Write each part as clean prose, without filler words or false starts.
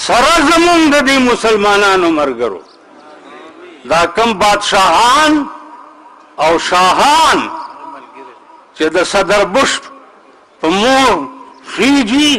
سره زمون د دې مسلمانانو مرګرو دا کم بادشاهان او شاهان چې د صدر بش په مور خیجی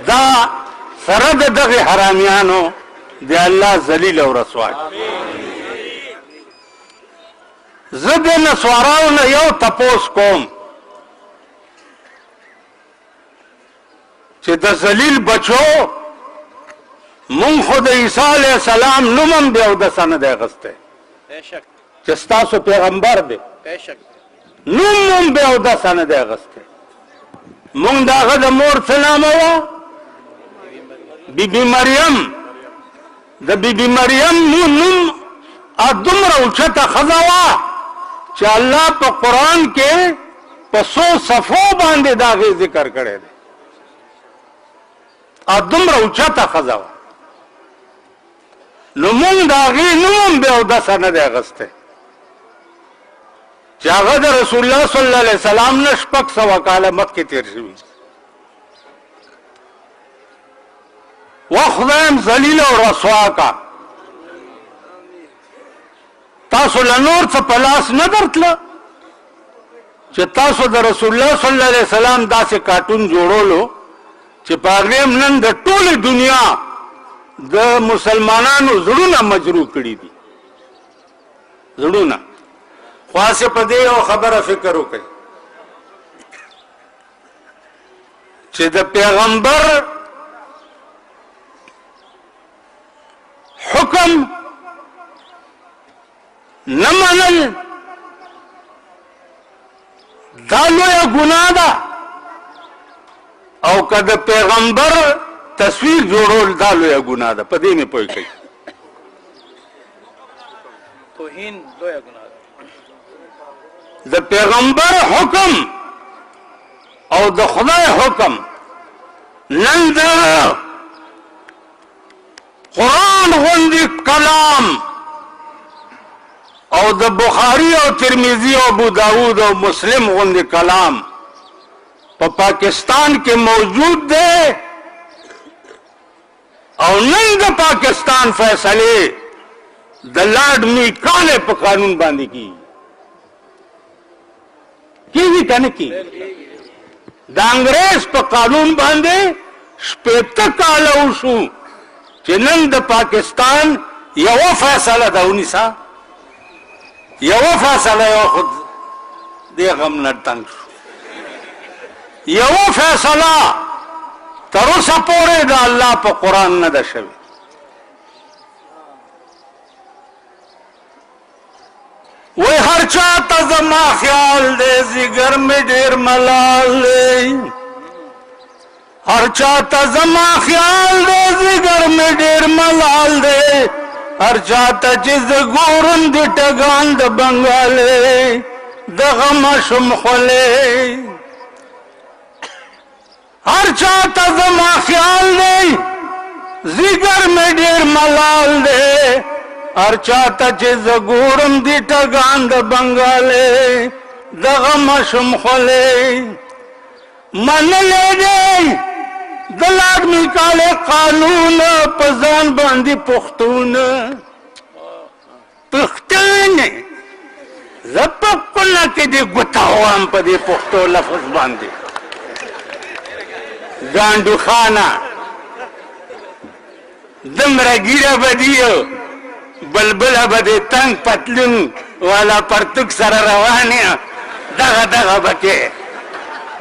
دا سره د دغه حرامیانو دی الله ذلیل او رسوا زه د نسواراو نه یو تپوس کوم چې د ذلیل بچو مونږ خو د عیسی علیه السلام نوم هم بیا اودسه نه دی اخیستی چې ستاسو پیغمبر دی نوم هم بیا اودسه نه دی اخیستی مونږ د هغه د مور څه نامه وه بیبي مریم د بیبي مریم نوم دومره اوچته ښځه وه چې الله په قرآن کې په 100 صفحو باندې د هغې ذکر کړی دی دومره اوچته ښځه وه نو مونږ د هغې نوم هم بیا اودسه نه دی اخیستی چې هغه د رسول الله صلی الله علیه وسلم نه 600 کاله مخکې تېر شوي و خدایم ذلیل او رسوا کا تاسو له نور څه په لاس نه درتله چې تاسو د رسول الله صلی الله علیه وسلم داسې کارټون جوړولو چې په هغې هم نن د ټولې دنیا د مسلمانانو زړونه مجروح کړي دي زړونه خو هسې په دې یو خبره فکر وکړئ چې د پیغمبر حکم نه منل دا لویه ګناه ده او که د پیغمبر تصویر جوړول دا لویه ګناه ده په دې مې پوه کړئ توهین لویه ګناه د ده پیغمبر حکم او د خدای حکم نن د قرآن غوندې کلام او د بخاری او ترمذی او ابو داود او مسلم غوندې کلام په پاکستان کې موجود دی او نن د پاکستان فیصلې د لارډ میکالې په قانون باندې کیږي که نه کیږي د انګریز په قانون باندې 80 کاله وشو چې نن د پاکستان یوه فیصله ده ونیسه یوه فیصله یو خود دې غم نه تنګ شو یوه فیصله تر اوسه پورې د الله په قرآن نه ده شوې وی هر چا ته زما خیال دی زیګر مې ډېر ملال دی هر چا ته زما خیال دی زیګر مې ډېر ملال دی هر چا ته چې زه ګورم د ټګان د بنګالې دغه ماشوم خولې هر چا ته زما خیال دی زیګر مې ډېر ملال دی هر چا ته چې زه ګورم د ټګان د بنګالې دغه ماشوم خولې منلی دی د لارډ میکالې قانون په ځان باندې پښتون زه په خپله کې دې ګوته وایم په دې پښتو لفظ باندې ګانډو خانه دومره ګیره به دي بلبله به دې تنګ پتلون والا پرتوک سره روان یې دغه به کې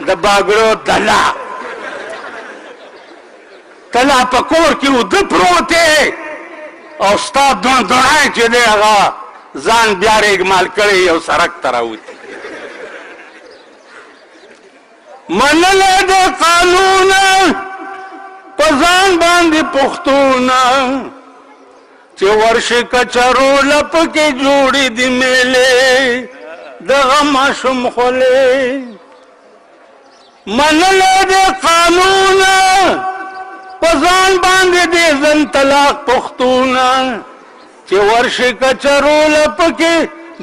د باګړو دله تلا په کور کې اوده پروت دی او ستا دونی چې دی هغه ځان بیا ریګمال کړی یو سړک ته راوتي منلی د قانون په ځان باندې پښتون چې ورشي کچرو لپکې جوړې دي میلې دغه ماشوم خولې منلی د قانون په ځان باندې دې زن طلاق پښتون چې ورشي کچرو لپکې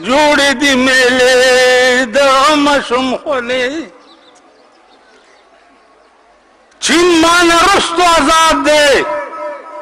جوړې دي میلې دغه ماشوم خولې چین مانا رستو عذاب دے